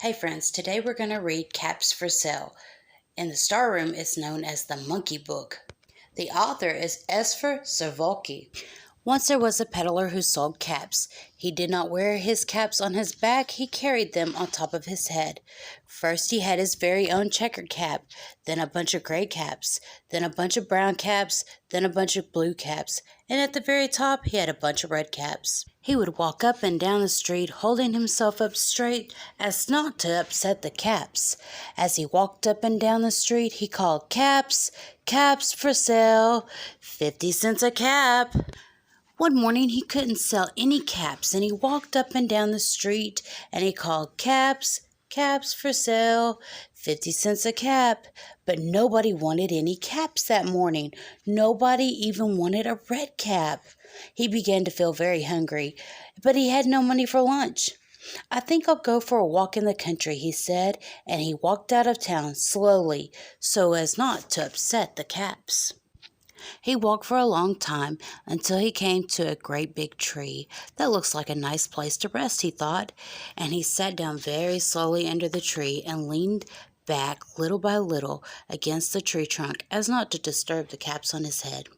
Hey friends, today we're going to read Caps for Sale. In the Star Room, it's known as the Monkey Book. The author is Esfer Zavolki. Once there was a peddler who sold caps. He did not wear his caps on his back, he carried them on top of his head. First he had his very own checkered cap, then a bunch of gray caps, then a bunch of brown caps, then a bunch of blue caps, and at the very top he had a bunch of red caps. He would walk up and down the street holding himself up straight as not to upset the caps. As he walked up and down the street he called, "Caps, caps for sale, 50 cents a cap." One morning he couldn't sell any caps, and he walked up and down the street and he called, "Caps, caps for sale, 50 cents a cap." But nobody wanted any caps that morning. Nobody even wanted a red cap. He began to feel very hungry, but he had no money for lunch. "I think I'll go for a walk in the country," he said, and he walked out of town slowly so as not to upset the caps. He walked for a long time until he came to a great big tree. "That looks like a nice place to rest," he thought, and he sat down very slowly under the tree and leaned back little by little against the tree trunk as not to disturb the caps on his head.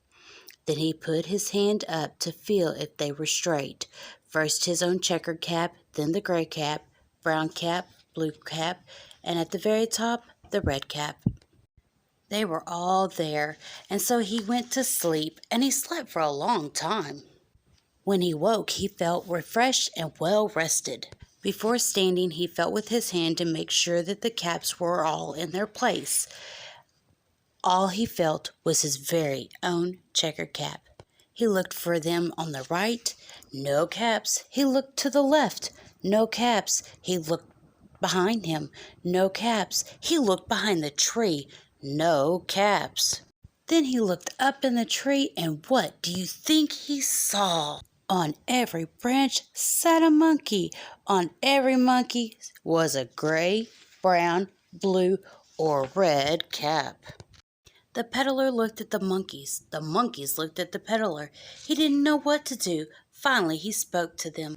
Then he put his hand up to feel if they were straight. First his own checkered cap, then the gray cap, brown cap, blue cap, and at the very top, the red cap. They were all there, and so he went to sleep, and he slept for a long time. When he woke, he felt refreshed and well rested. Before standing, he felt with his hand to make sure that the caps were all in their place. All he felt was his very own checkered cap. He looked for them on the right, no caps. He looked to the left, no caps. He looked behind him, no caps. He looked behind the tree, no caps. Then he looked up in the tree, and what do you think he saw? On every branch sat a monkey. On every monkey was a gray, brown, blue, or red cap. The peddler looked at the monkeys. The monkeys looked at the peddler. He didn't know what to do. Finally, he spoke to them.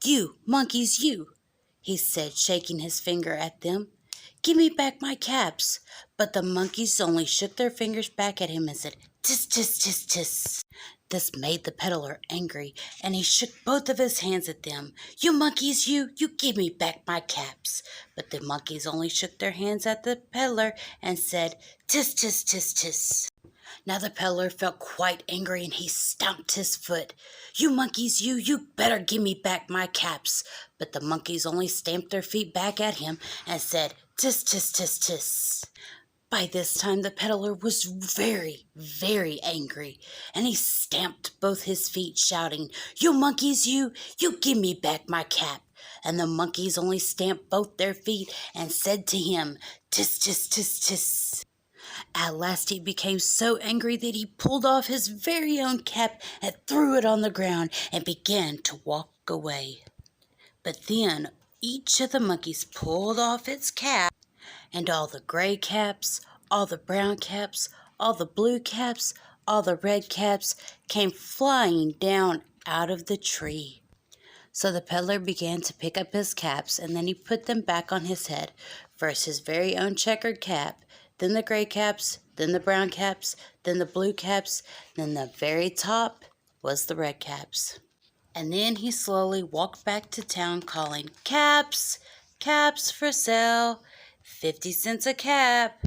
"You, monkeys, you," he said, shaking his finger at them. "Give me back my caps." But the monkeys only shook their fingers back at him and said, "Tis, tis, tis, tis." This made the peddler angry, and he shook both of his hands at them. "You monkeys, you give me back my caps." But the monkeys only shook their hands at the peddler and said, "Tis, tis, tis, tis." Now the peddler felt quite angry, and he stamped his foot. "You monkeys, you better give me back my caps." But the monkeys only stamped their feet back at him and said, "Tis, tis, tis, tis." By this time the peddler was very, very angry, and he stamped both his feet, shouting, "You monkeys, you give me back my cap." And the monkeys only stamped both their feet and said to him, "Tis, tis, tis, tis." At last he became so angry that he pulled off his very own cap and threw it on the ground and began to walk away. But then each of the monkeys pulled off its cap, and all the gray caps, all the brown caps, all the blue caps, all the red caps came flying down out of the tree. So the peddler began to pick up his caps, and then he put them back on his head. First his very own checkered cap, then the gray caps, then the brown caps, then the blue caps, then the very top was the red caps. And then he slowly walked back to town calling, "Caps, caps for sale, 50 cents a cap."